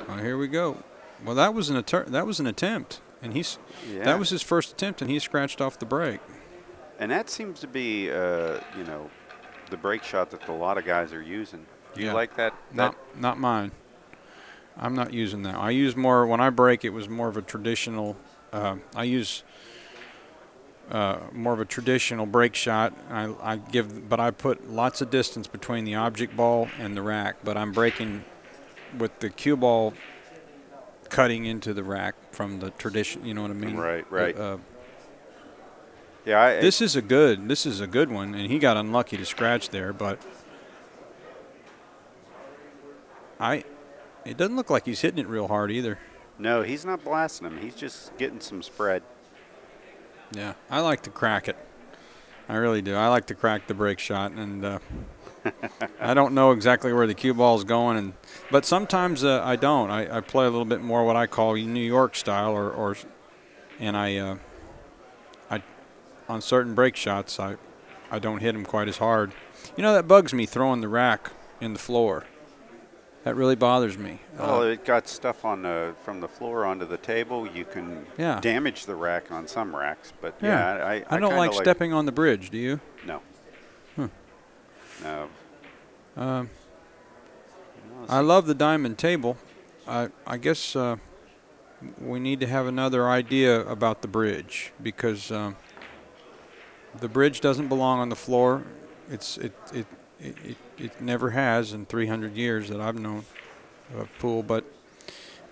Well, here we go. Well, that was an attempt, and that was his first attempt, and he scratched off the break. And that seems to be, you know, the break shot that a lot of guys are using. Do you like that? Not mine. I'm not using that. I use more when I break. It was more of a traditional. I use more of a traditional break shot. But I put lots of distance between the object ball and the rack. But I'm breaking with the cue ball cutting into the rack from the tradition. You know what I mean? Right. This is a good one, and he got unlucky to scratch there, but it doesn't look like he's hitting it real hard either. No, he's not blasting him. He's just getting some spread. Yeah, I like to crack it. I really do. I like to crack the break shot, and I don't know exactly where the cue ball is going, but sometimes I don't. I play a little bit more what I call New York style, and I on certain break shots I don't hit them quite as hard. You know, that bugs me, throwing the rack in the floor. That really bothers me. Oh, it got stuff on from the floor onto the table. You can damage the rack on some racks, but I don't like stepping on the bridge. Do you? No. No. I love the diamond table. I guess we need to have another idea about the bridge, because the bridge doesn't belong on the floor. It never has in 300 years that I've known of pool. But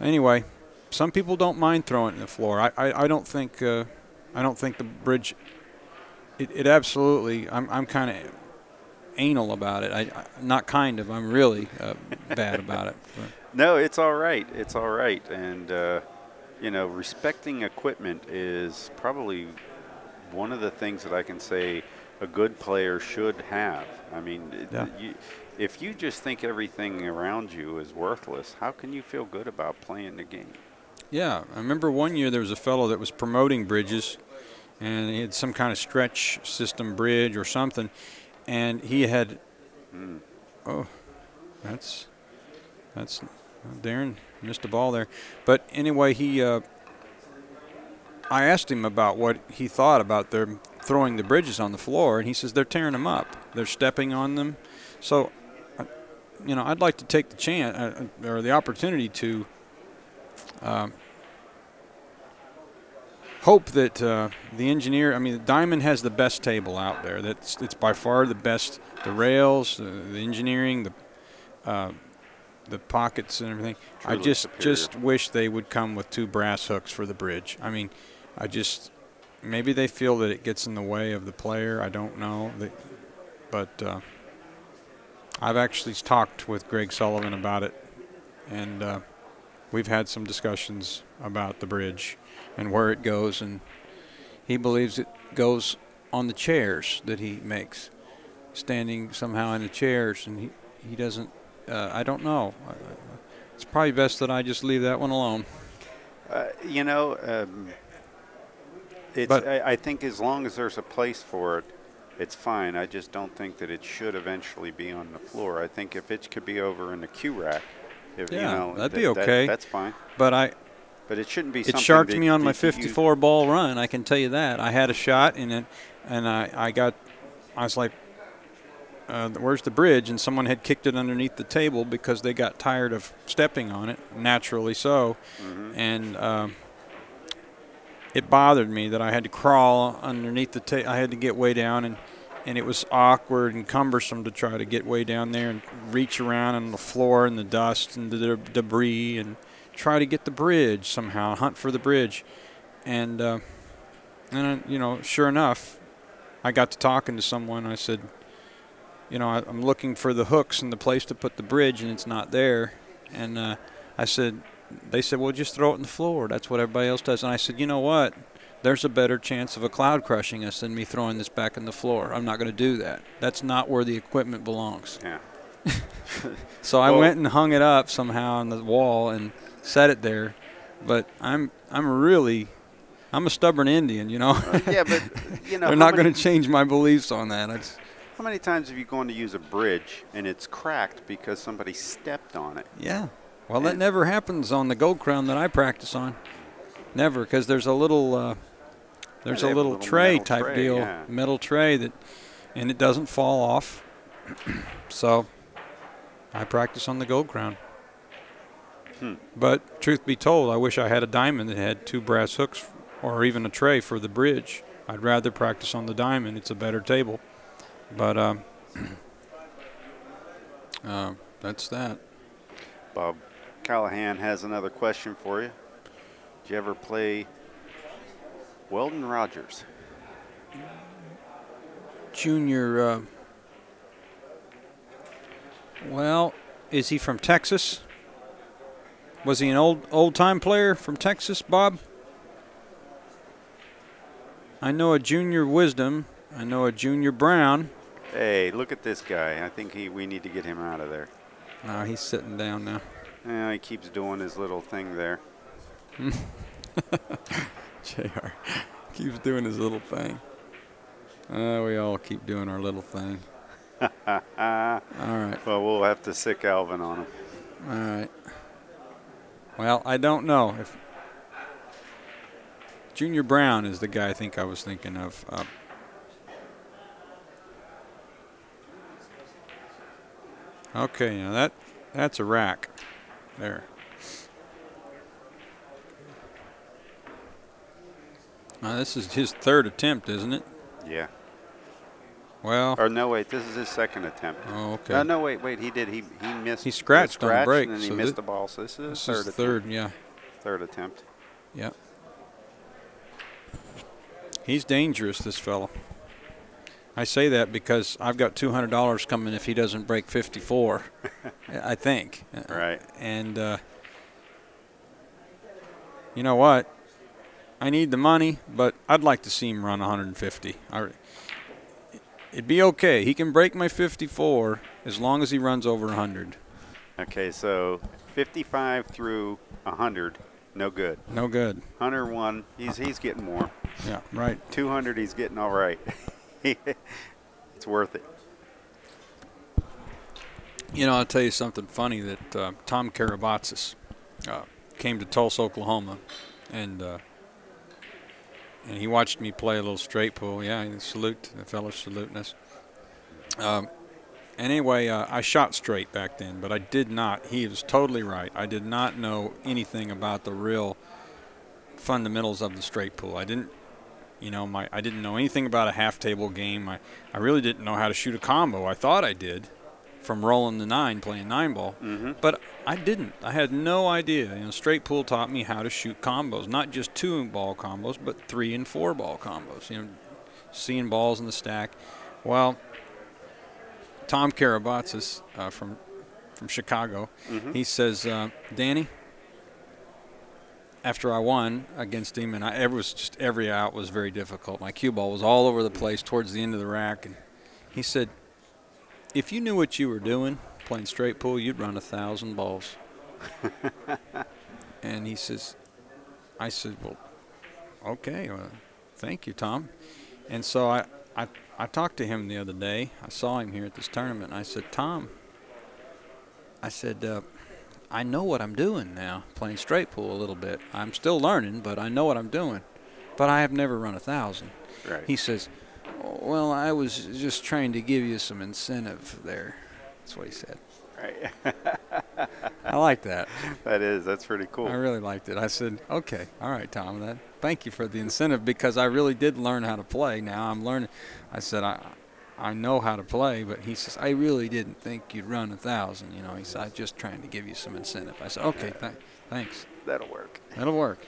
anyway, some people don't mind throwing it in the floor. I don't think the bridge. It absolutely. I'm kind of anal about it. I'm really bad about it. But. No, it's all right. It's all right. And you know, respecting equipment is probably one of the things that I can say a good player should have. I mean, if you just think everything around you is worthless, how can you feel good about playing the game? Yeah, I remember one year there was a fellow that was promoting bridges, and he had some kind of stretch system bridge or something, and he had, oh, that's Darren missed a ball there. But anyway, I asked him about what he thought about them throwing the bridges on the floor, and he says they're tearing them up. They're stepping on them. So, you know, I'd like to take the chance or the opportunity to hope that the engineer, I mean, the Diamond has the best table out there. It's by far the best. The rails, the engineering, the pockets and everything. Truly I just superior. wish they would come with 2 brass hooks for the bridge. I mean, maybe they feel that it gets in the way of the player. I don't know. But I've actually talked with Greg Sullivan about it, and we've had some discussions about the bridge and where it goes, and he believes it goes on the chairs that he makes, standing somehow in the chairs, and he doesn't. I don't know. It's probably best that I just leave that one alone. You know, I think as long as there's a place for it, it's fine. I just don't think that it should eventually be on the floor. I think if it could be over in the cue rack, you know, that'd be okay. That's fine. But it shouldn't be. It sharked me on my 54 ball run. I can tell you that. I had a shot in it, and I was like, where's the bridge? And someone had kicked it underneath the table because they got tired of stepping on it, naturally so. And it bothered me that I had to crawl underneath the table. I had to get way down, and it was awkward and cumbersome to try to get way down there and reach around on the floor and the dust and the debris and try to get the bridge somehow, hunt for the bridge. And you know, sure enough, I got to talking to someone. I said, you know, I'm looking for the hooks and the place to put the bridge, and it's not there. And they said, well, just throw it in the floor. That's what everybody else does. And I said, you know what? There's a better chance of a cloud crushing us than me throwing this back in the floor. I'm not going to do that. That's not where the equipment belongs. Yeah. So I went and hung it up somehow on the wall and set it there. But I'm a stubborn Indian, you know. Yeah, but you know, they're not going to change my beliefs on that. How many times have you gone to use a bridge and it's cracked because somebody stepped on it? Yeah. Well, that never happens on the Gold Crown that I practice on. Never, because there's a little tray type deal, yeah. metal tray and it doesn't fall off. So I practice on the Gold Crown. But truth be told, I wish I had a diamond that had 2 brass hooks or even a tray for the bridge. I'd rather practice on the diamond. It's a better table. But that's that. Bob Callahan has another question for you. Did you ever play Weldon Rogers? Junior, well, is he from Texas? Was he an old-time player from Texas, Bob? I know a Junior Wisdom. I know a Junior Brown. Hey, look at this guy. I think we need to get him out of there. No, he's sitting down now. Yeah, he keeps doing his little thing there. JR keeps doing his little thing. We all keep doing our little thing. All right. Well, we'll have to sick Alvin on him. All right. Well, I don't know. If Junior Brown is the guy I think I was thinking of. Okay, now that's a rack there. Now this is his 3rd attempt, isn't it? Yeah. Well. Or no, wait, this is his 2nd attempt. Oh, okay. No, wait, he did. He missed. He scratched on the break, and then he so missed the ball. So this is his 3rd attempt. 3rd, yeah. 3rd attempt. Yeah. He's dangerous, this fellow. I say that because I've got $200 coming if he doesn't break 54, I think. Right. And you know what? I need the money, but I'd like to see him run 150. It'd be okay. He can break my 54 as long as he runs over 100. Okay, so 55 through 100, no good. No good. 101, he's getting more. Yeah, right. 200, he's getting all right. It's worth it. You know, I'll tell you something funny that Tom Karabatsis came to Tulsa, Oklahoma, and he watched me play a little straight pool. Yeah, the fellas saluting us. Anyway, I shot straight back then, but I did not. He was totally right. I did not know anything about the real fundamentals of the straight pool. I didn't. I didn't know anything about a half-table game. I really didn't know how to shoot a combo. I thought I did from rolling the 9, playing 9-ball. But I didn't. I had no idea. Straight pool taught me how to shoot combos, not just 2-ball combos, but 3- and 4-ball combos, seeing balls in the stack. Well, Tom Karabatsis from Chicago, he says, Danny, after I won against him, and every out was very difficult. My cue ball was all over the place towards the end of the rack. And he said, if you knew what you were doing playing straight pool, you'd run 1,000 balls. And I said, well, okay, well, thank you, Tom. And so I talked to him the other day. I saw him here at this tournament, and I said, Tom, I know what I'm doing now, playing straight pool a little bit. I'm still learning, but I know what I'm doing. But I have never run 1,000. Right. He says, well, I was just trying to give you some incentive there. That's what he said. Right. I like that. That's pretty cool. I really liked it. I said, okay, all right, Tom, thank you for the incentive because I really did learn how to play. Now I'm learning. I said, I know how to play, but he says, I really didn't think you'd run 1,000. He said, I'm just trying to give you some incentive. I said, okay, thanks. That'll work. That'll work.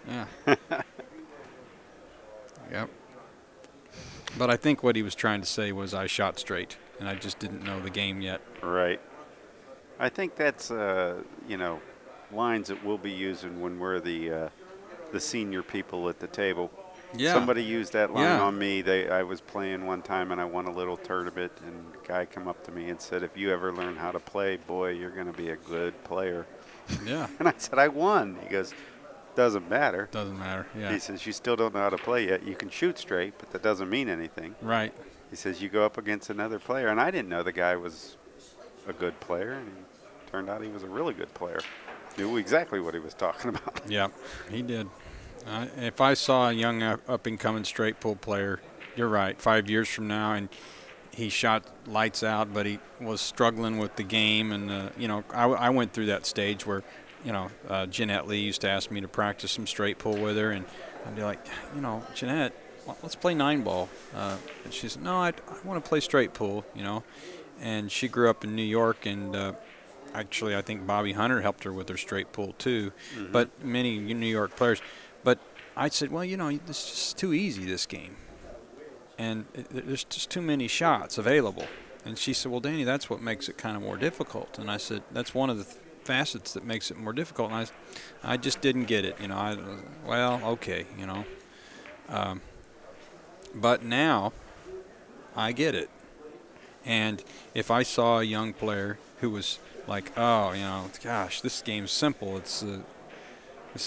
Yeah. Yep. But I think what he was trying to say was I shot straight, and I just didn't know the game yet. Right. I think that's, lines that we'll be using when we're the senior people at the table. Yeah. Somebody used that line on me. I was playing one time and I won a little tournament, and a guy come up to me and said, if you ever learn how to play, boy, you're going to be a good player. Yeah. And I said, I won. He goes, doesn't matter. Doesn't matter, yeah. He says, you still don't know how to play yet. You can shoot straight, but that doesn't mean anything. Right. He says, you go up against another player. And I didn't know the guy was a good player. And Turned out he was a really good player. Knew exactly what he was talking about. Yeah, he did. If I saw a young up-and-coming straight pool player, you're right, 5 years from now, and he shot lights out, but he was struggling with the game. And, you know, I went through that stage where, you know, Jeanette Lee used to ask me to practice some straight pool with her. And I'd be like, you know, Jeanette, let's play 9-ball. And she said, no, I want to play straight pool, you know. And she grew up in New York, and actually I think Bobby Hunter helped her with her straight pool too, but many New York players. But I said, well, you know, this is just too easy, this game. And there's just too many shots available. And she said, well, Danny, that's what makes it kind of more difficult. And I said, that's one of the facets that makes it more difficult. And I just didn't get it, you know. Well, okay, you know. But now I get it. And if I saw a young player who was like, oh, you know, gosh, this game's simple. This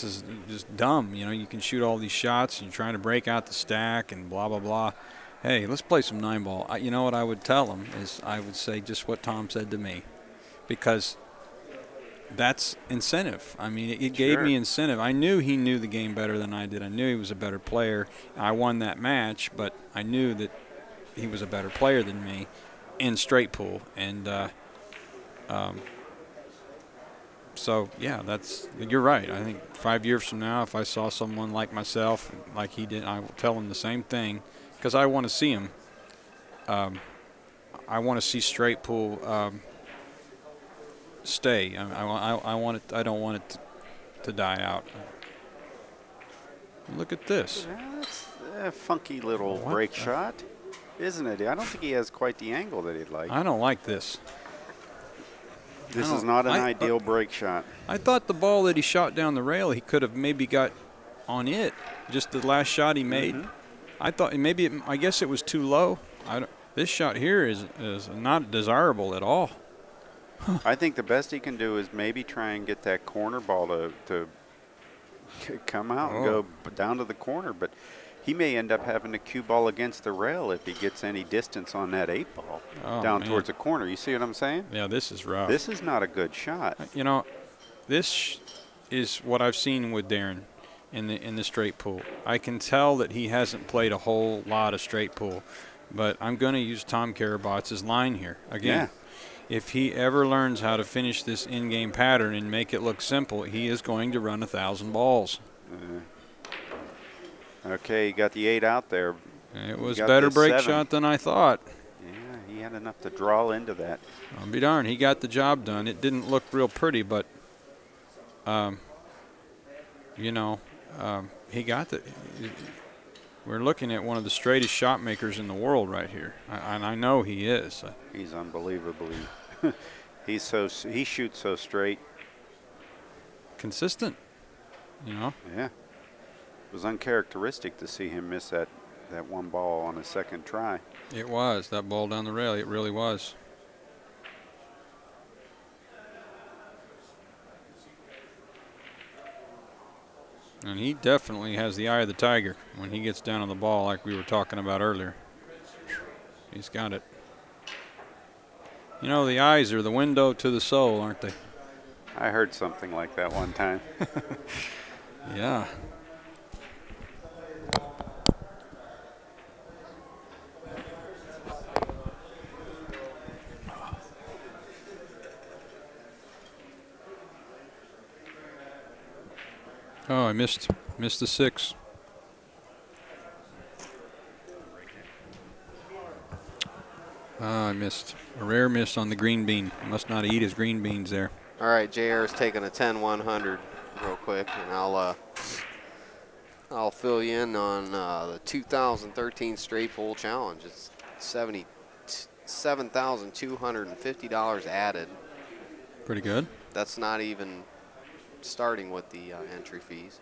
is just dumb. You know, you can shoot all these shots and you're trying to break out the stack and blah, blah, blah. Hey, let's play some 9-ball. You know what I would tell them is I would say just what Tom said to me, because that's incentive. I mean, it gave me incentive. I knew he knew the game better than I did. I knew he was a better player. I won that match, but I knew that he was a better player than me in straight pool. And so, yeah, you're right. I think 5 years from now, if I saw someone like myself, like he did, I will tell him the same thing, because I want to see him. I want to see straight pool stay. I want it. I don't want it to die out. Look at this. That's a funky little break shot, isn't it? I don't think he has quite the angle that he'd like. I don't like this. This is not an ideal break shot. I thought the ball that he shot down the rail, he could have maybe got on it. Just the last shot he made. I thought maybe I guess it was too low. This shot here is not desirable at all. I think the best he can do is maybe try and get that corner ball to come out and go down to the corner. But he may end up having to cue ball against the rail if he gets any distance on that 8-ball down towards the corner. You see what I'm saying? Yeah, this is rough. This is not a good shot. You know, this is what I've seen with Darren in the straight pool. I can tell that he hasn't played a whole lot of straight pool, but I'm going to use Tom Karabats's line here again. If he ever learns how to finish this in-game pattern and make it look simple, he is going to run 1,000 balls. Okay, he got the 8 out there. It was a better break shot than I thought. Yeah, he had enough to draw into that. I'll be darned, he got the job done. It didn't look real pretty, but, you know, he got the. We're looking at one of the straightest shot makers in the world right here, and I know he is. He's unbelievably. He shoots so straight. Consistent, you know. Yeah. It was uncharacteristic to see him miss that one ball on his second try. It was, that ball down the rail. It really was. And he definitely has the eye of the tiger when he gets down on the ball, like we were talking about earlier. He's got it. You know, the eyes are the window to the soul, aren't they? I heard something like that one time. Yeah. Oh, I missed the 6. I missed a rare miss on the green bean. Must not eat his green beans there. All right, JR is taking a 10-100 real quick, and I'll fill you in on the 2013 Straight Pool Challenge. It's $77,250 added. Pretty good. That's not even starting with the entry fees.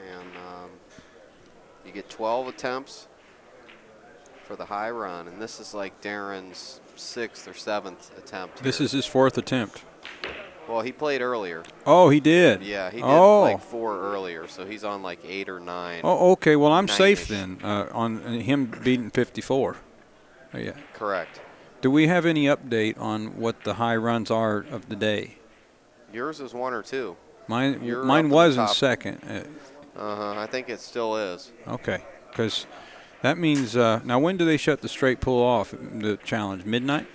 And you get 12 attempts for the high run, and this is like Darren's 6th or 7th attempt here. This is his 4th attempt. Well, he played earlier. Oh, he did? Yeah, he did like 4 earlier, so he's on like 8 or 9. Oh, okay. Well, I'm safe then on him beating 54. Oh, yeah. Correct. Do we have any update on what the high runs are of the day? Yours is 1 or 2. Mine was in second. I think it still is. Okay, because that means now when do they shut the StraightPool off? The challenge midnight.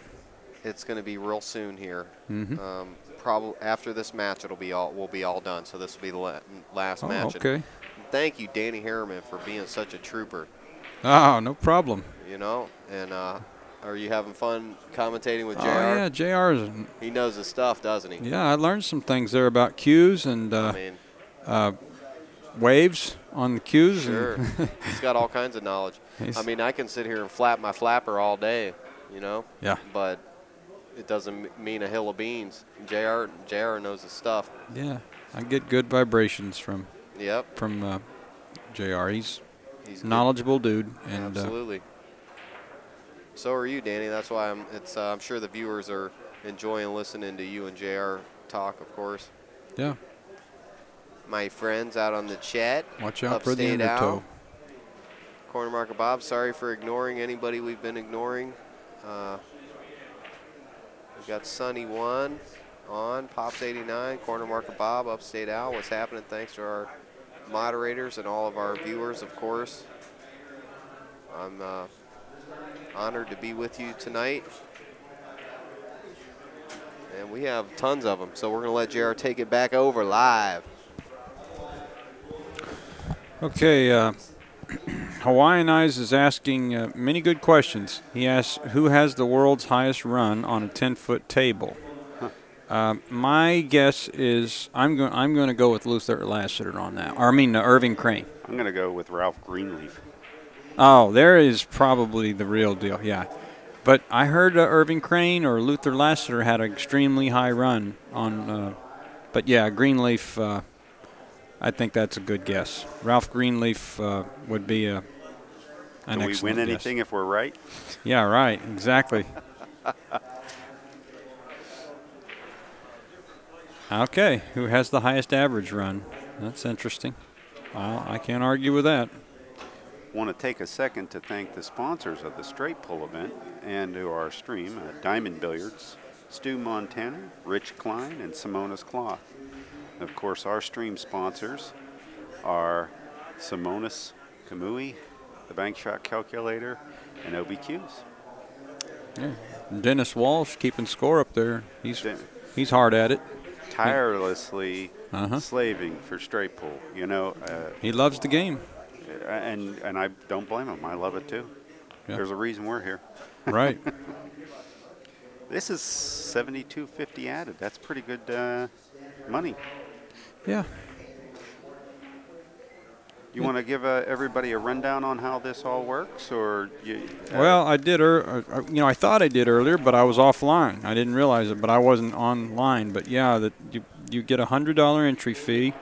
It's going to be real soon here. Mm-hmm. Probably after this match, we'll be all done. So this will be the last match. Okay. And thank you, Danny Harriman, for being such a trooper. Oh, no problem. You know, and are you having fun commentating with JR? Oh yeah, JR. He knows his stuff, doesn't he? Yeah, I learned some things there about cues and waves on the cues. Sure. And He's got all kinds of knowledge. I mean, I can sit here and flap my flapper all day, you know? Yeah. But it doesn't mean a hill of beans. JR knows his stuff. Yeah, I get good vibrations from Yep. from JR. He's a knowledgeable dude. And absolutely. So are you, Danny. That's why I'm sure the viewers are enjoying listening to you and JR talk, of course. Yeah. My friends out on the chat. Watch out for the undertow. Corner marker Bob, sorry for ignoring anybody we've been ignoring. We've got Sunny 1 on, Pops 89, Corner marker Bob, Upstate Al. What's happening? Thanks to our moderators and all of our viewers, of course. I'm honored to be with you tonight. And we have tons of them, so we're going to let JR take it back over live. Okay, Hawaiian Eyes is asking many good questions. He asks, who has the world's highest run on a 10-foot table? My guess is I'm going to go with Luther Lassiter on that. Or, I mean, Irving Crane. I'm going to go with Ralph Greenleaf. Oh, there is probably the real deal, yeah. But I heard Irving Crane or Luther Lassiter had an extremely high run on. But yeah, Greenleaf. I think that's a good guess. Ralph Greenleaf would be an excellent guess. Can we win anything if we're right? Yeah, right. Exactly. Okay, who has the highest average run? That's interesting. Well, I can't argue with that. Want to take a second to thank the sponsors of the StraightPool event and to our stream, Diamond Billiards, Stu Montana, Rich Klein, and Simonis Cloth. And of course, our stream sponsors are Simonis Kamui, the Bank Shot Calculator, and OBQs. Yeah. Dennis Walsh keeping score up there. He's hard at it. Tirelessly slaving for StraightPool. You know, he loves the game. And I don't blame him. I love it too. Yeah. There's a reason we're here. Right. This is $72.50 added. That's pretty good money. Yeah. You want to give everybody a rundown on how this all works, or you? Well, I did. I thought I did earlier, but I was offline. I didn't realize it, but I wasn't online. But yeah, that you get a $100 entry fee,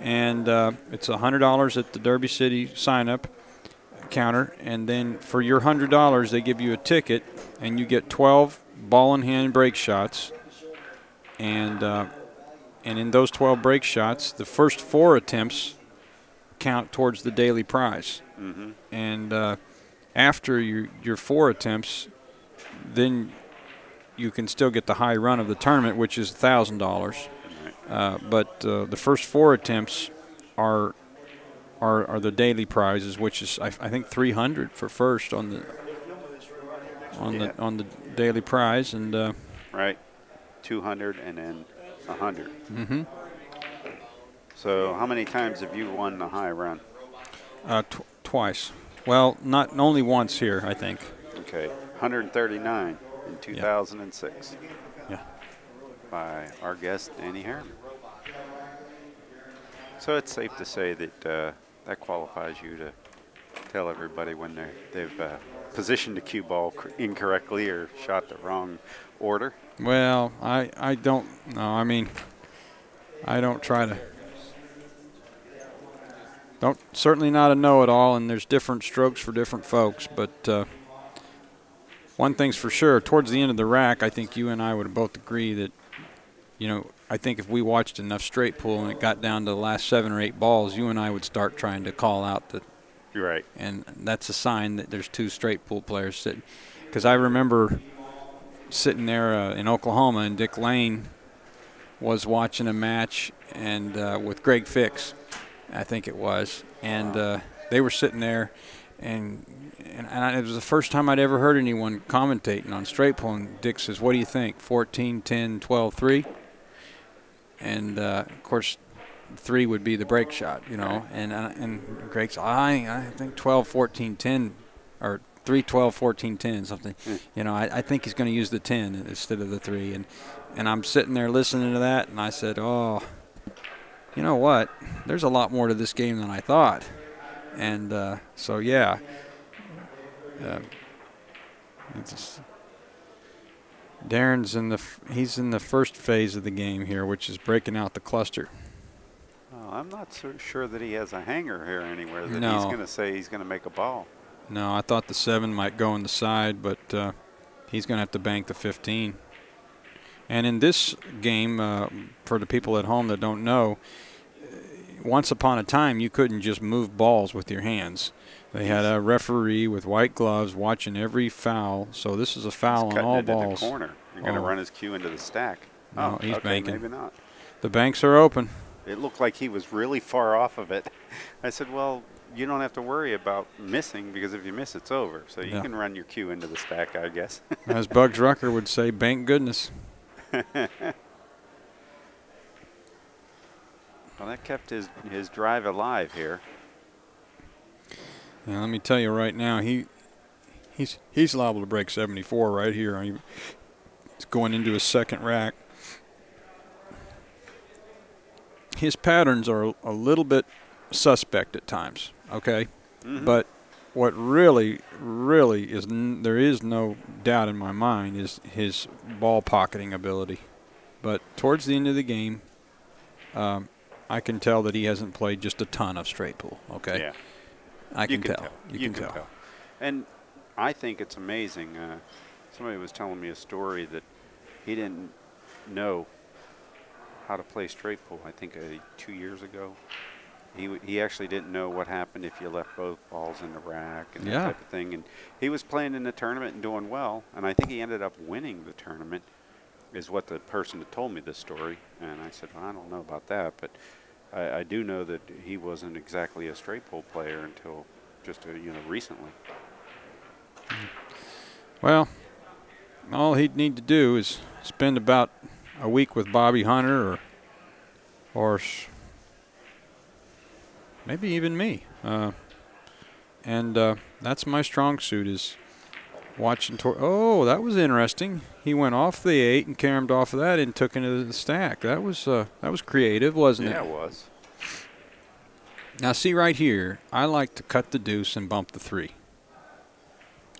and it's $100 at the Derby City sign-up counter, and then for your $100, they give you a ticket, and you get 12 ball-in-hand break shots, and in those 12 break shots, the first 4 attempts count towards the daily prize. And after your 4 attempts, then you can still get the high run of the tournament, which is $1,000. But the first 4 attempts are the daily prizes, which is I think $300 for first on the daily prize, and right, $200 and then $100. So how many times have you won the high run? Twice. Well, not only once here, I think. Okay, 139 in 2006. Yeah. By our guest, Danny Harriman. So it's safe to say that that qualifies you to tell everybody when they've positioned the cue ball incorrectly or shot the wrong order. Well, I don't know. I mean, I don't try to. Certainly not a know-it-all, and there's different strokes for different folks. But one thing's for sure, towards the end of the rack, I think you and I would both agree that, I think if we watched enough StraightPool and it got down to the last 7 or 8 balls, you and I would start trying to call out that. You're right. And that's a sign that there's 2 StraightPool players sitting. Because I remember sitting there in Oklahoma, and Dick Lane was watching a match and with Greg Fix, I think it was, and they were sitting there, and it was the first time I'd ever heard anyone commentating on StraightPool. And Dick says, "What do you think? 14, 10, 12, 3?" And of course, 3 would be the break shot, you know. And Greg said, "I think 12, 14, 10, or 3, 12, 14, 10, something. You know, I think he's going to use the 10 instead of the 3." And I'm sitting there listening to that, and I said, "Oh, you know what? There's a lot more to this game than I thought." And so, yeah. Darren's he's in the first phase of the game here, which is breaking out the cluster. Well, I'm not so sure that he has a hanger here anywhere that No. he's going to say he's going to make a ball. No, I thought the 7 might go on the side, but he's going to have to bank the 15. And in this game, for the people at home that don't know, once upon a time you couldn't just move balls with your hands. They had a referee with white gloves watching every foul. So this is a foul on all balls. Into the corner. You're going to run his cue into the stack. No, he's okay, banking. Maybe not. The banks are open. It looked like he was really far off of it. I said, well, you don't have to worry about missing, because if you miss, it's over. So you can run your cue into the stack, I guess. As Bugs Rucker would say, bank goodness. Well, that kept his drive alive here. Now, let me tell you right now, he's liable to break 74 right here. He's going into his second rack. His patterns are a little bit suspect at times, okay? Mm-hmm. But what really is, there is no doubt in my mind, is his ball pocketing ability. But towards the end of the game, I can tell that he hasn't played just a ton of StraightPool, okay? Yeah. I can tell. You can tell. And I think it's amazing. Somebody was telling me a story that he didn't know how to play StraightPool, I think 2 years ago. He actually didn't know what happened if you left both balls in the rack and that type of thing. And he was playing in the tournament and doing well, and I think he ended up winning the tournament, is what the person that told me this story. And I said, well, I don't know about that, but I do know that he wasn't exactly a StraightPool player until just recently. Well, all he'd need to do is spend about a week with Bobby Hunter or maybe even me. And that's my strong suit, is watching. Oh, that was interesting. He went off the 8 and caromed off of that and took into the stack. That was creative, wasn't it? Yeah, it was. Now, see right here, I like to cut the deuce and bump the 3.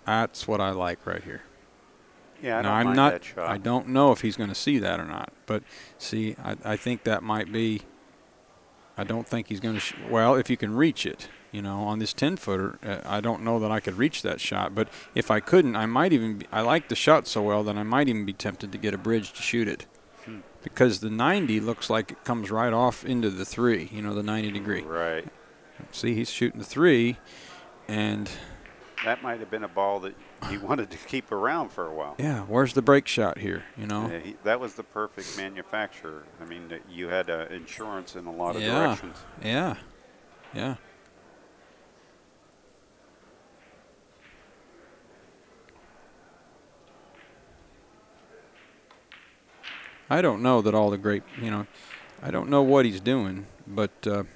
That's what I like right here. Yeah, I now, don't mind that shot. I don't know if he's going to see that or not. But, see, I think that might be – I don't think he's going to – well, if you can reach it, on this 10-footer, I don't know that I could reach that shot. But if I couldn't, I might even be – I like the shot so well that I might even be tempted to get a bridge to shoot it. Because the 90 looks like it comes right off into the 3, the 90 degree. Right. See, he's shooting the 3, and that might have been a ball that he wanted to keep around for a while. Yeah, where's the break shot here, Yeah, that was the perfect manufacturer. I mean, you had insurance in a lot of directions. Yeah. I don't know that all the great, I don't know what he's doing, but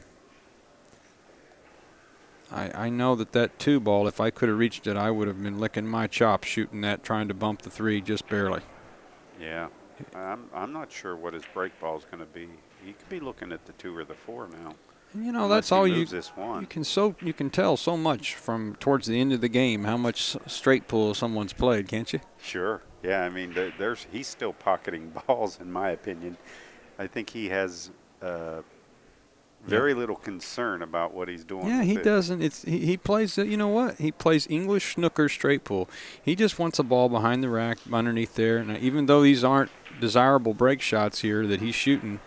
I know that 2 ball, if I could have reached it, I would have been licking my chops shooting that, trying to bump the 3 just barely. Yeah, I'm not sure what his break ball is going to be. He could be looking at the 2 or the 4 now. And that's all you you can tell so much from towards the end of the game how much StraightPool someone's played, can't you? Sure. Yeah, I mean, he's still pocketing balls, in my opinion. I think he has very little concern about what he's doing. Yeah, he doesn't. He plays. You know what? He plays English snooker StraightPool. He just wants a ball behind the rack, underneath there. And even though these aren't desirable break shots here that he's shooting,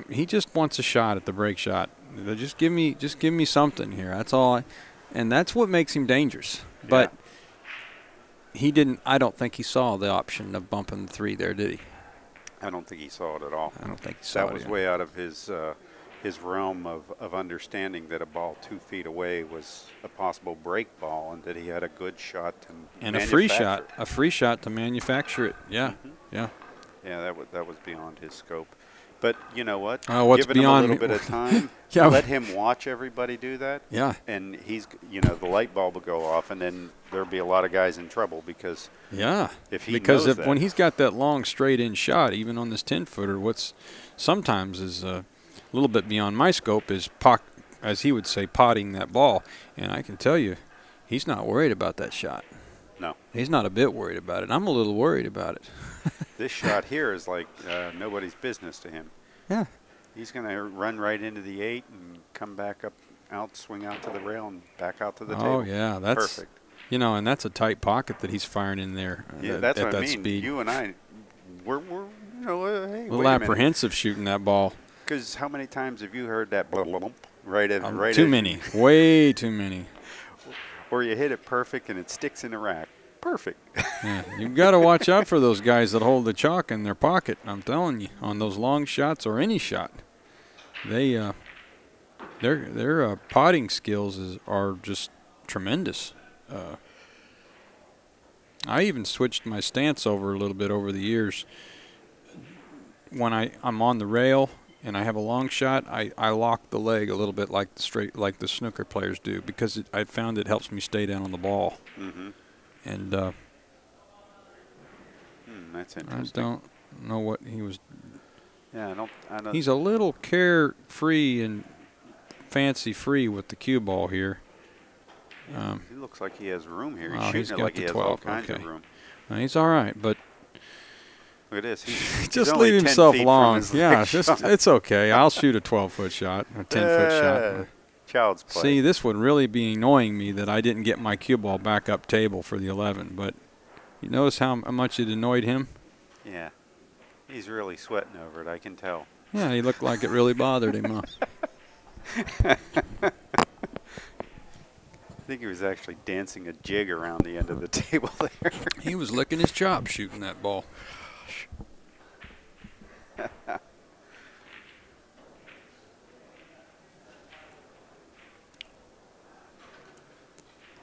he just wants a shot at the break shot. Just give me something here. That's all. And that's what makes him dangerous. But he didn't. I don't think he saw the option of bumping the 3 there, did he? I don't think he saw it at all. I don't think he saw it. That was way out of his realm of understanding that a ball 2 feet away was a possible break ball, and that he had a good shot and a free shot to manufacture it. Yeah, yeah. Yeah, that was beyond his scope. But you know what? What's Give him beyond a little bit of time. Yeah. Let him watch everybody do that. Yeah. And the light bulb will go off, and then there'll be a lot of guys in trouble because if he knows that. When he's got that long straight in shot, even on this 10-footer, what's sometimes is a little bit beyond my scope is, as he would say, potting that ball. And I can tell you, he's not worried about that shot. No. He's not a bit worried about it. I'm a little worried about it. This shot here is like nobody's business to him. Yeah. He's going to run right into the 8 and come back swing out to the rail and back out to the table. Oh, yeah. That's perfect. And that's a tight pocket that he's firing in there. Yeah, that's what I mean. Speed. You and I, we're hey, a little apprehensive shooting that ball. Because how many times have you heard that right at too many. Way too many. Or you hit it perfect and it sticks in the rack. Perfect. Yeah, you've got to watch out for those guys that hold the chalk in their pocket. I'm telling you, on those long shots or any shot, their potting skills are just tremendous. I even switched my stance over a little bit over the years. When I'm on the rail and I have a long shot, I lock the leg a little bit like the snooker players do, because I found it helps me stay down on the ball. Mm-hmm. And that's interesting. I don't know what he was. Yeah, I don't. He's a little carefree and fancy-free with the cue ball here. He looks like he has room here. He's shooting got it like the he 12. has all kinds of room. He's all right, but look at this. He's just only leave 10 himself feet long. from his Yeah, shot. it's okay. I'll shoot a 12-foot shot, a 10-foot shot. Child's play. See, this would really be annoying me that I didn't get my cue ball back up table for the 11. But you notice how much it annoyed him? Yeah. He's really sweating over it, I can tell. Yeah, he looked like it really bothered him. I think he was actually dancing a jig around the end of the table there. He was licking his chops shooting that ball.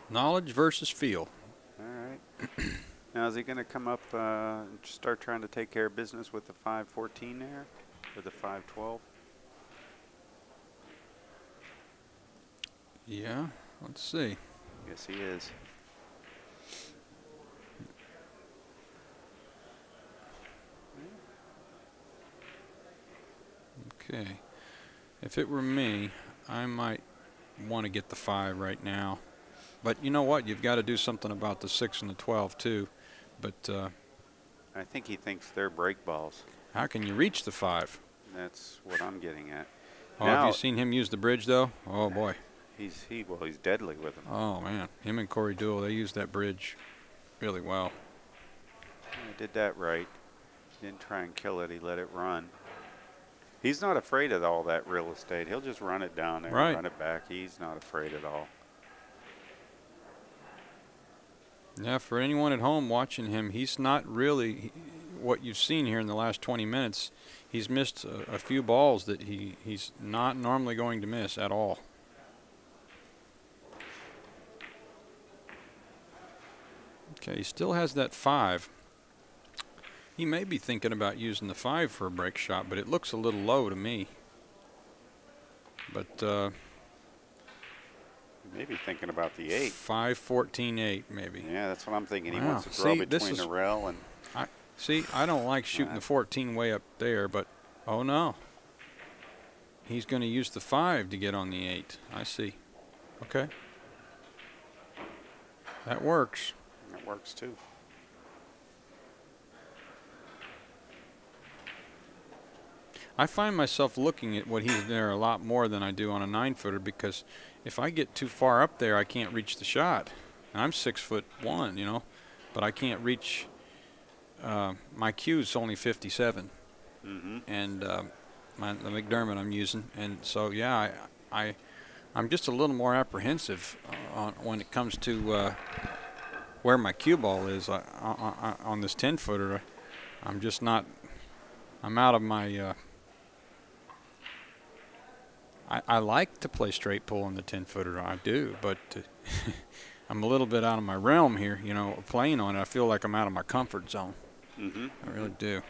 Knowledge versus feel. All right. Now, is he going to come up and start trying to take care of business with the 514 there, or the 512? Yeah, let's see. Yes, he is. Okay. If it were me, I might want to get the 5 right now. But you know what? You've got to do something about the 6 and the 12 too. But I think he thinks they're break balls. how can you reach the 5? That's what I'm getting at. Oh, now, have you seen him use the bridge though? Oh boy. He's deadly with them. Oh man, him and Corey Duell, they use that bridge really well. He did that right. He didn't try and kill it. He let it run. He's not afraid of all that real estate. He'll just run it down there and run it back. He's not afraid at all. Yeah, for anyone at home watching him, he's not really what you've seen here in the last 20 minutes. He's missed a few balls that he's not normally going to miss at all. Okay, he still has that 5. He may be thinking about using the 5 for a break shot, but it looks a little low to me. But maybe thinking about the 8. 5, 14, 8 maybe. Yeah, that's what I'm thinking. He Wow. wants to throw between the rail and. I don't like shooting the 14 way up there, but oh no. He's going to use the 5 to get on the 8. I see. Okay. That works. That works too. I find myself looking at what he's there a lot more than I do on a 9-footer, because if I get too far up there, I can't reach the shot. And I'm 6'1", you know, but I can't reach. My cue's only 57, and the McDermott I'm using, and so yeah, I'm just a little more apprehensive when it comes to where my cue ball is on this 10-footer. I'm just not. I'm out of my. I like to play straight pull on the 10-footer. I do, but I'm a little bit out of my realm here. You know, playing on it, I feel like I'm out of my comfort zone. Mm-hmm. I really do.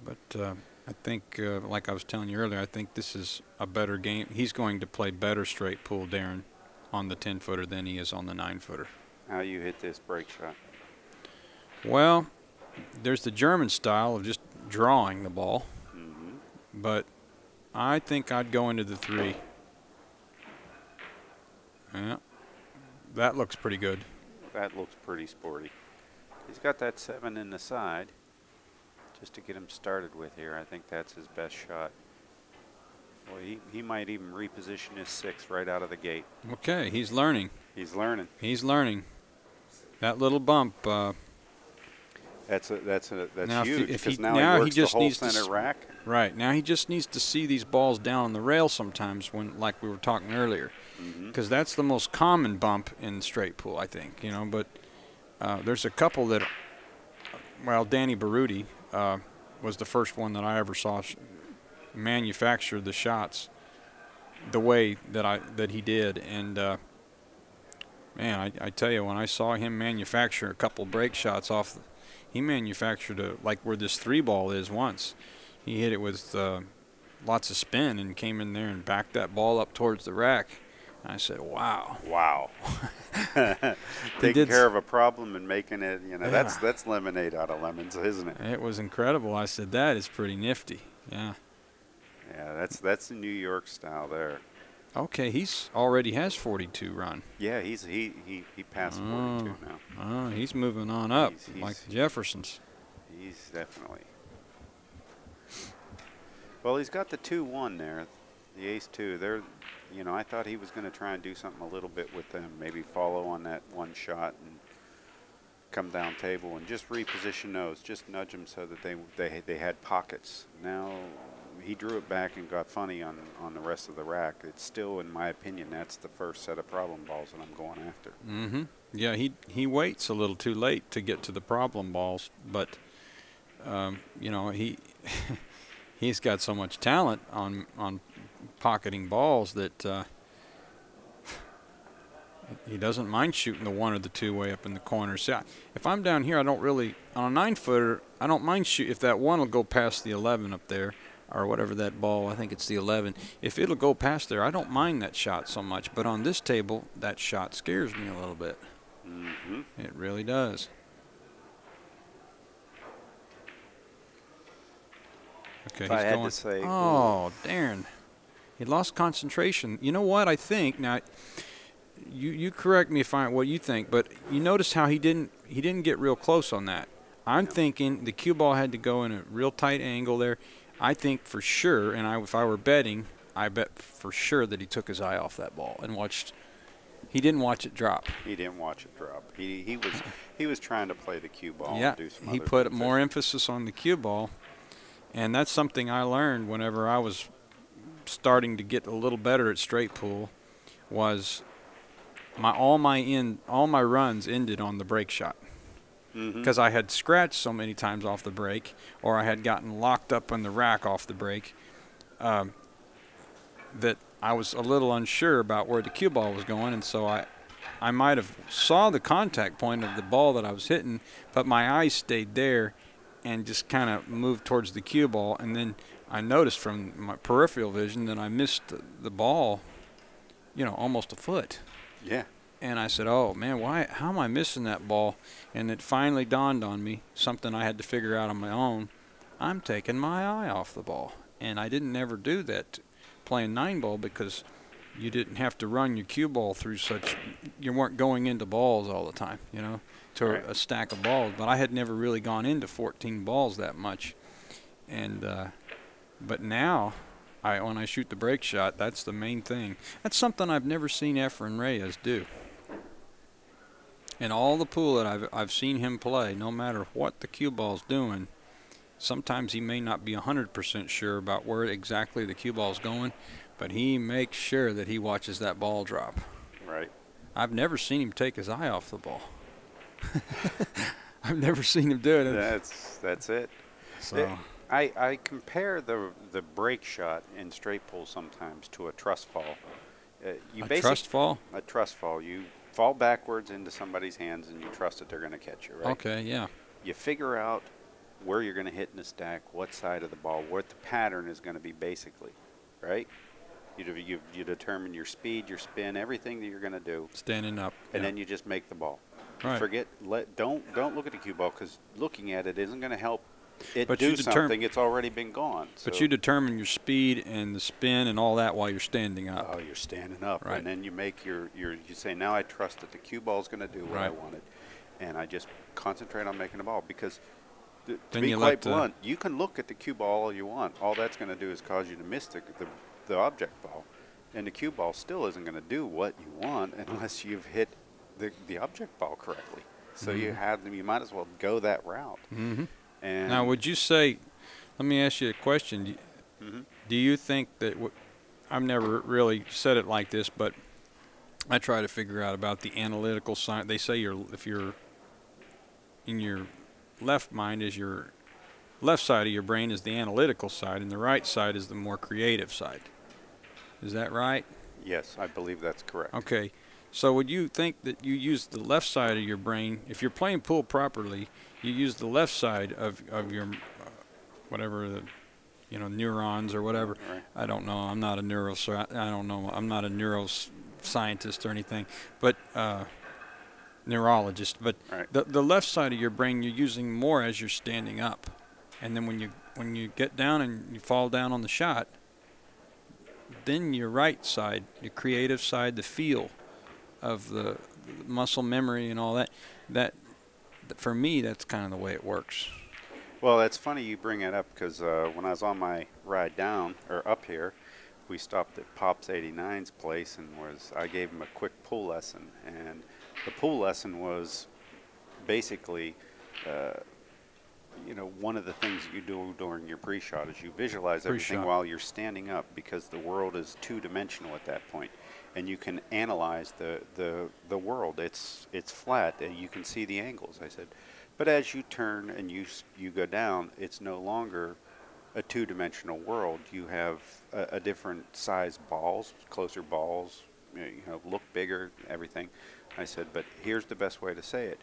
But I think, like I was telling you earlier, I think this is a better game. He's going to play better straight pull, Darren, on the 10-footer than he is on the 9-footer. How you hit this break shot? Well, there's the German style of just drawing the ball, but I think I'd go into the 3. Yeah, that looks pretty good. That looks pretty sporty. He's got that 7 in the side. Just to get him started with here, I think that's his best shot. Well, he might even reposition his 6 right out of the gate. Okay, he's learning. He's learning. He's learning. That little bump. That's now huge, if because he, now now he works he just the whole needs center to, rack. Right, now he just needs to see these balls down on the rail sometimes, when, like we were talking earlier, because that's the most common bump in straight pool, I think. You know, but there's a couple that, well, Danny Baruti was the first one that I ever saw manufacture the shots the way that he did, and man, I tell you, when I saw him manufacture a couple break shots off, he manufactured like where this 3-ball is once. He hit it with lots of spin and came in there and backed that ball up towards the rack. And I said, wow. Wow. Taking care of a problem and making it, you know, Yeah. that's lemonade out of lemons, isn't it? It was incredible. I said, that is pretty nifty. Yeah. Yeah, that's the New York style there. Okay, he's already has 42 run. Yeah, he passed 42 now. Oh, he's moving on up He's like the Jeffersons. He's definitely. Well, he's got the 2-1 there, the ace-2. They're, you know, I thought he was going to try and do something a little bit with them, maybe follow on that one shot and come down table and just reposition those, just nudge them so that they had pockets. Now he drew it back and got funny on the rest of the rack. It's still, in my opinion, that's the first set of problem balls that I'm going after. Mm-hmm. Yeah, he waits a little too late to get to the problem balls, but you know, he's got so much talent on pocketing balls that he doesn't mind shooting the 1 or the 2 way up in the corner. See, if I'm down here, I don't really, on a 9-footer, I don't mind shoot if that 1 will go past the 11 up there, or whatever that ball, I think it's the 11. If it'll go past there, I don't mind that shot so much. But on this table, that shot scares me a little bit. Mm-hmm. It really does. Okay, If he's I had going. to say, oh, Darren. He lost concentration. You know what I think? Now, you correct me if what you think, but you notice how he didn't get real close on that. I'm thinking the cue ball had to go in a real tight angle there. I think for sure, and if I were betting, I bet for sure that he took his eye off that ball and watched. He didn't watch it drop. He didn't watch it drop. He was trying to play the cue ball. Yeah, and do some he other put things more there. emphasis on the cue ball, and that's something I learned whenever I was starting to get a little better at straight pool. Was all my runs ended on the break shot. Because I had scratched so many times off the break, or I had gotten locked up on the rack off the break, that I was a little unsure about where the cue ball was going, and so I might have saw the contact point of the ball that I was hitting, but my eyes stayed there and just kind of moved towards the cue ball, and then I noticed from my peripheral vision that I missed the ball, you know, almost a foot. Yeah. And I said, oh, man, how am I missing that ball? And it finally dawned on me, something I had to figure out on my own. I'm taking my eye off the ball. And I didn't ever do that playing 9-ball because you didn't have to run your cue ball through you weren't going into balls all the time, you know, to a stack of balls. But I had never really gone into 14 balls that much. And but now, when I shoot the break shot, that's the main thing. That's something I've never seen Efren Reyes do. In all the pool that I've seen him play, no matter what the cue ball's doing, sometimes he may not be 100% sure about where exactly the cue ball's going, but he makes sure that he watches that ball drop. Right. I've never seen him take his eye off the ball. I've never seen him do it. That's it. So I compare the break shot in straight pool sometimes to a trust fall. A trust fall? A trust fall. You fall backwards into somebody's hands and you trust that they're going to catch you, right? Okay, yeah. You figure out where you're going to hit in the stack, what side of the ball, what the pattern is going to be basically, right? You determine your speed, your spin, everything that you're going to do. Standing up. And then you just make the ball. Right. Don't look at the cue ball, because looking at it isn't going to help it but do something. It's already been gone. So. But you determine your speed and the spin and all that while you're standing up. Oh, you're standing up. Right. And then you make you say, now I trust that the cue ball is going to do what I wanted. And I just concentrate on making the ball, because to be quite blunt, you can look at the cue ball all you want. All that's going to do is cause you to miss the object ball. And the cue ball still isn't going to do what you want unless you've hit the object ball correctly. So you might as well go that route. And now, would you say, let me ask you a question. Do you think that, I've never really said it like this, but I try to figure out about the analytical side. They say if you're in your left mind, is your left side of your brain is the analytical side, and the right side is the more creative side. Is that right? Yes, I believe that's correct. Okay. So would you think that you use the left side of your brain, if you're playing pool properly, you use the left side of your whatever the neurons or whatever. Right. I don't know. I'm not a I'm not a neuroscientist or anything, but neurologist. But the left side of your brain you're using more as you're standing up, and then when you get down and you fall down on the shot, then your right side, your creative side, the feel of the muscle memory and all that for me, that's kind of the way it works. Well, it's funny you bring it up, because when I was on my ride down or up here, we stopped at Pop's 89's place, and I gave him a quick pool lesson, and the pool lesson was basically one of the things that you do during your pre-shot is you visualize everything while you're standing up, because the world is two-dimensional at that point, and you can analyze the world. It's flat, and you can see the angles. I said, but as you turn and you go down, it's no longer a two-dimensional world. You have a different size balls, closer balls, look bigger, everything. I said, but here's the best way to say it.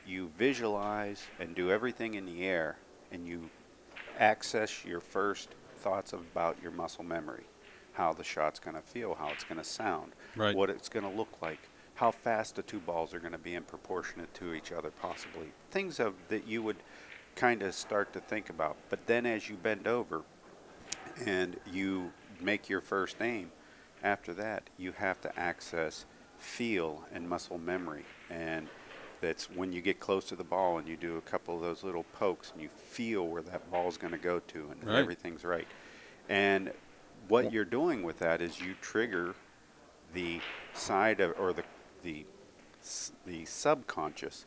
You visualize and do everything in the air, and you access your first thoughts about your muscle memory, how the shot's going to feel, how it's going to sound, what it's going to look like, how fast the two balls are going to be in proportionate to each other possibly. Things that you would kind of start to think about. But then as you bend over and you make your first aim, after that you have to access feel and muscle memory. And that's when you get close to the ball and you do a couple of those little pokes and you feel where that ball's going to go to, and everything's right. And what you're doing with that is you trigger the side of, or the subconscious,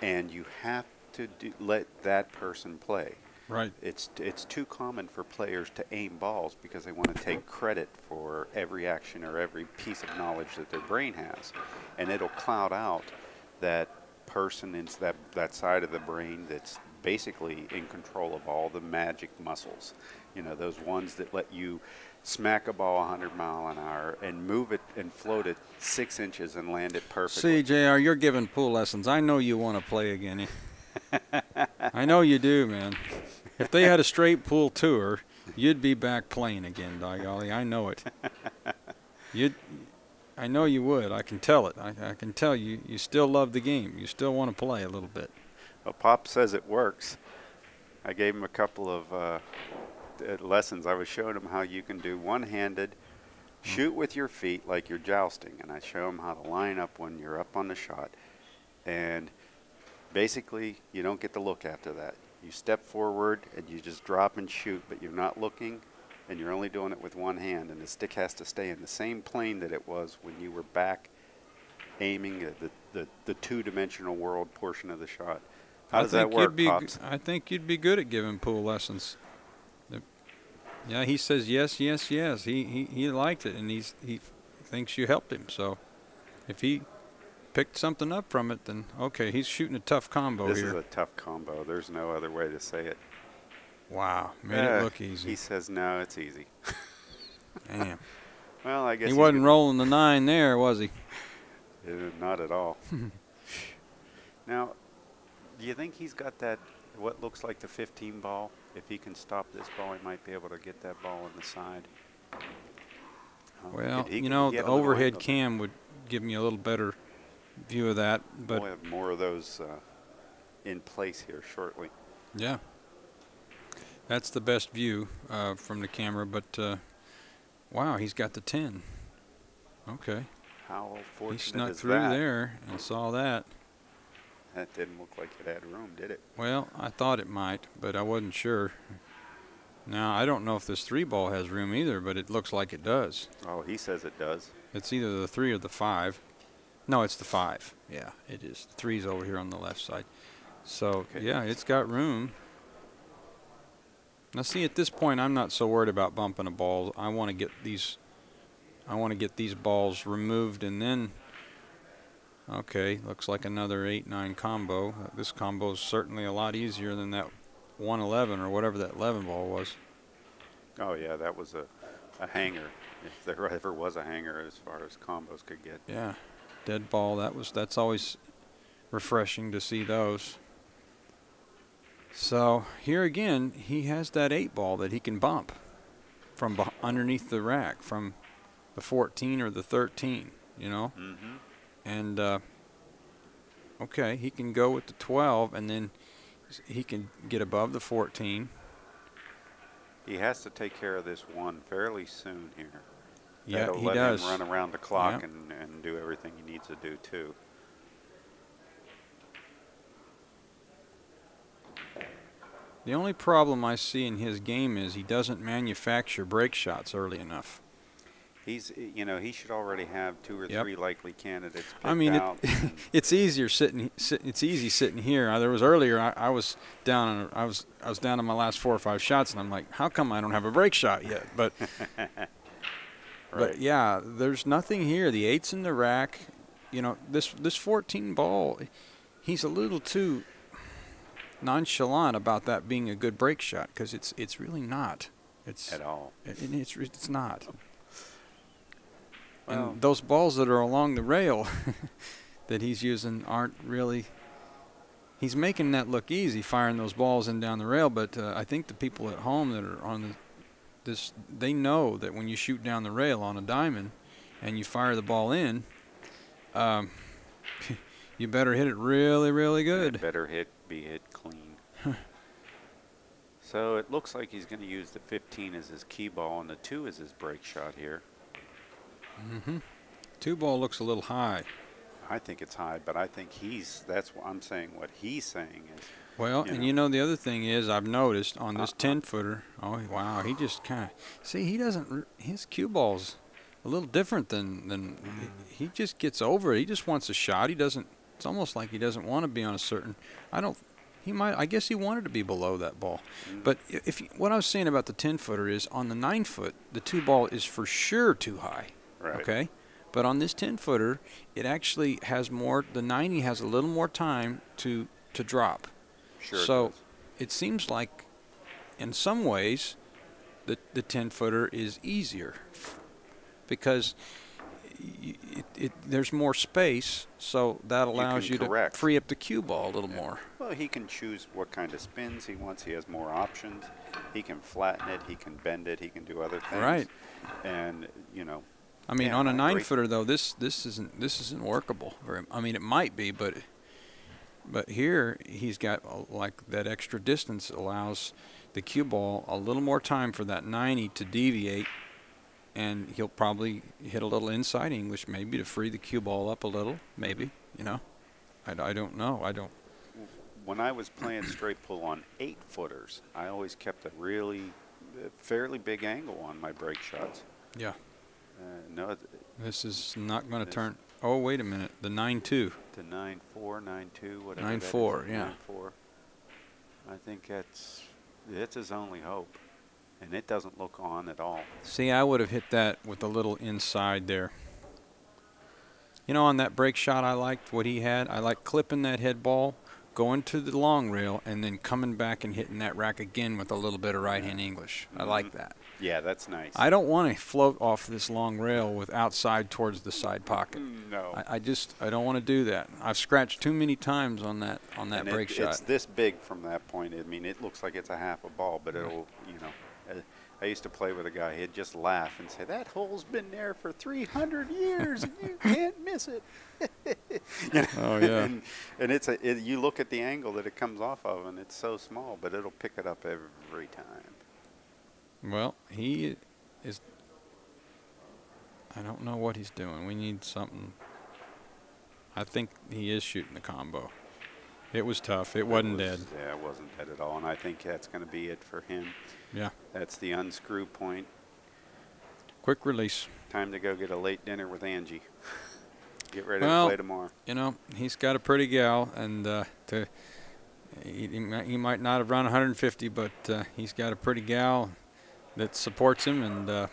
and you have to let that person play. Right. It's too common for players to aim balls because they want to take credit for every action or every piece of knowledge that their brain has, and it'll cloud out that person in that side of the brain that's basically in control of all the magic muscles. Those ones that let you smack a ball 100 miles an hour and move it and float it 6 inches and land it perfectly. See, JR, you're giving pool lessons. I know you want to play again. I know you do, man. If they had a straight pool tour, you'd be back playing again, by golly. I know it. I know you would. I can tell it. I can tell you still love the game. You still want to play a little bit. Well, Pop says it works. I gave him a couple of lessons. I was showing him how you can do one-handed, shoot with your feet like you're jousting, and I show him how to line up when you're up on the shot. And basically, you don't get to look after that. You step forward and you just drop and shoot, but you're not looking, and you're only doing it with one hand, and the stick has to stay in the same plane that it was when you were back aiming at the two-dimensional world portion of the shot. How does that work, Pops? I think you'd be good at giving pool lessons. Yeah, he says yes, yes, yes. He liked it, and he thinks you helped him. So If he picked something up from it, then okay, he's shooting a tough combo This here. is a tough combo. There's no other way to say it. Wow, made it look easy. He says, no, it's easy. Damn. Well, I guess He wasn't rolling the 9 there, was he? Not at all. Now, do you think he's got that, what looks like the 15 ball? If he can stop this ball, he might be able to get that ball on the side. Well, you know, the overhead cam would give me a little better view of that. But we'll have more of those in place here shortly. Yeah. That's the best view from the camera. But, wow, he's got the 10. Okay. How fortunate he snuck is through that? there and saw that. That didn't look like it had room, did it? Well, I thought it might, but I wasn't sure. Now, I don't know if this 3 ball has room either, but it looks like it does. Oh, he says it does. It's either the 3 or the 5. No, it's the 5. Yeah, it is. The 3's over here on the left side. So, Okay. yeah, it's got room. Now, see, at this point, I'm not so worried about bumping a ball. I want to get these balls removed, and then, okay, looks like another 8-9 combo. This combo is certainly a lot easier than that 111 or whatever that 11 ball was. Oh, yeah, that was a hanger, if there ever was a hanger as far as combos could get. Yeah, dead ball. That's always refreshing to see those. So here again, he has that 8 ball that he can bump from underneath the rack, from the 14 or the 13, you know. Mm-hmm. And okay, he can go with the 12, and then he can get above the 14. He has to take care of this one fairly soon here. Yeah, That'll he let does. him run around the clock Yep. and do everything he needs to do too. The only problem I see in his game is he doesn't manufacture break shots early enough. He's, you know, he should already have 2 or Yep. 3 likely candidates picked I mean, out. it's easier it's easy sitting here. There was earlier I was down on my last 4 or 5 shots, and I'm like, how come I don't have a break shot yet? But Right. but yeah, there's nothing here. The 8's in the rack. You know, this 14 ball, he's a little too nonchalant about that being a good break shot, because it's really not. It's At all. It's not. Well, And those balls that are along the rail that he's using aren't really. He's making that look easy, firing those balls in down the rail. But I think the people at home that are on this, they know that when you shoot down the rail on a diamond, and you fire the ball in, you better hit it really, really good. it better be hit clean. So it looks like he's going to use the 15 as his key ball and the 2 as his break shot here. Mm-hmm. 2 ball looks a little high. I think it's high, but I think that's what I'm saying. What he's saying is, Well, you know, the other thing is, I've noticed on this 10-footer, oh, wow, he just kind of, see, he doesn't, his cue ball's a little different than he just gets over it. He just wants a shot. He doesn't, it's almost like he doesn't want to be on a certain, I guess he wanted to be below that ball. But what I was saying about the 10-footer is, on the 9-foot, the 2 ball is for sure too high. right. Okay? But on this 10-footer, it actually has more, the 90 has a little more time to drop. Sure. So it seems like, in some ways, the 10-footer is easier, because there's more space, so that allows you to free up the cue ball a little more. Well, he can choose what kind of spins he wants. He has more options. He can flatten it. He can bend it. He can do other things. Right. And, you know. I mean, yeah, on a I agree. 9-footer though, this isn't workable. I mean, it might be, but here he's got like that extra distance allows the cue ball a little more time for that 90 to deviate, and he'll probably hit a little inside English maybe to free the cue ball up a little, maybe, you know. I don't know. I don't. When I was playing straight pull on 8-footers, I always kept a fairly big angle on my break shots. Yeah. No, This is not going to turn. Oh, wait a minute. The 9-2. the 9-4, 9-2, whatever. 9-4, yeah. 9-4. I think that's his only hope, and it doesn't look on at all. See, I would have hit that with a little inside there. You know, on that break shot, I liked what he had. I liked clipping that head ball, going to the long rail, and then coming back and hitting that rack again with a little bit of right-hand English. I like that. Yeah, that's nice. I don't want to float off this long rail with outside towards the side pocket. No. I don't want to do that. I've scratched too many times on that break shot. It's this big from that point. I mean, it looks like it's a half a ball, but it'll, you know. I used to play with a guy. He'd just laugh and say, "That hole's been there for 300 years, and you can't miss it." You know? Oh yeah. And you look at the angle that it comes off of, and it's so small, but it'll pick it up every time. Well, he is. I don't know what he's doing. We need something. I think he is shooting the combo. It was tough. It wasn't dead. Yeah, it wasn't dead at all, and I think that's going to be it for him. Yeah. That's the unscrew point. Quick release. Time to go get a late dinner with Angie. Get ready to play tomorrow. You know, he's got a pretty gal, and he might not have run 150, but he's got a pretty gal that supports him, and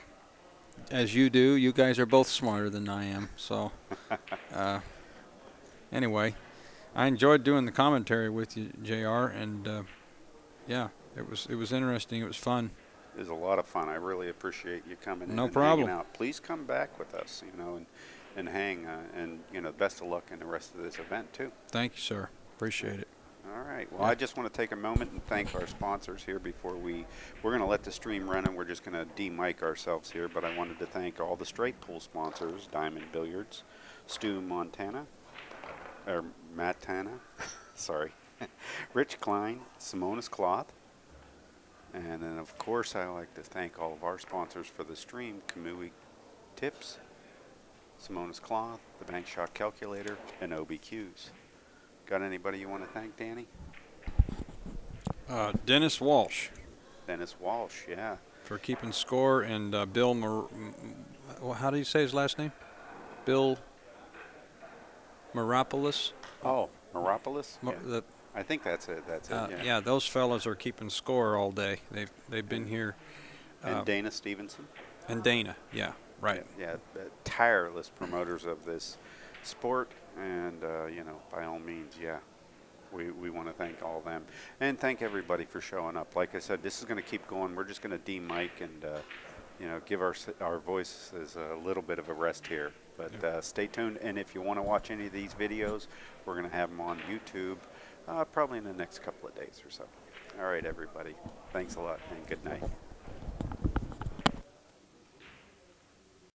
as you do, you guys are both smarter than I am. So, anyway, I enjoyed doing the commentary with you, JR, and yeah, it was interesting. It was fun. It was a lot of fun. I really appreciate you coming in. No and problem. hanging out. Please come back with us, you know, and hang, and you know, best of luck in the rest of this event too. Thank you, sir. Appreciate it. All right. Well, I just want to take a moment and thank our sponsors here before we're going to let the stream run, and we're just going to de-mic ourselves here. But I wanted to thank all the StraightPool sponsors: Diamond Billiards, Stu Mattana, sorry, Rich Klein, Simonis Cloth, and then of course I like to thank all of our sponsors for the stream: Kamui Tips, Simonis Cloth, the Bank Shot Calculator, and OBQs. Got anybody you want to thank, Danny? Dennis Walsh. Dennis Walsh, yeah. For keeping score, and Bill, how do you say his last name? Bill Maropoulos. Oh, Maropoulos? Yeah. I think that's it. That's it. Yeah. Yeah, those fellas are keeping score all day. They've been here. And Dana Stevenson. And Dana, yeah, right. Yeah, tireless promoters of this sport, and you know, by all means, yeah, we want to thank all of them, and thank everybody for showing up. Like I said, this is going to keep going. We're just going to de-mic and you know, give our voices a little bit of a rest here. But stay tuned, and if you want to watch any of these videos, we're going to have them on YouTube probably in the next couple of days or so. All right, everybody. Thanks a lot, and good night.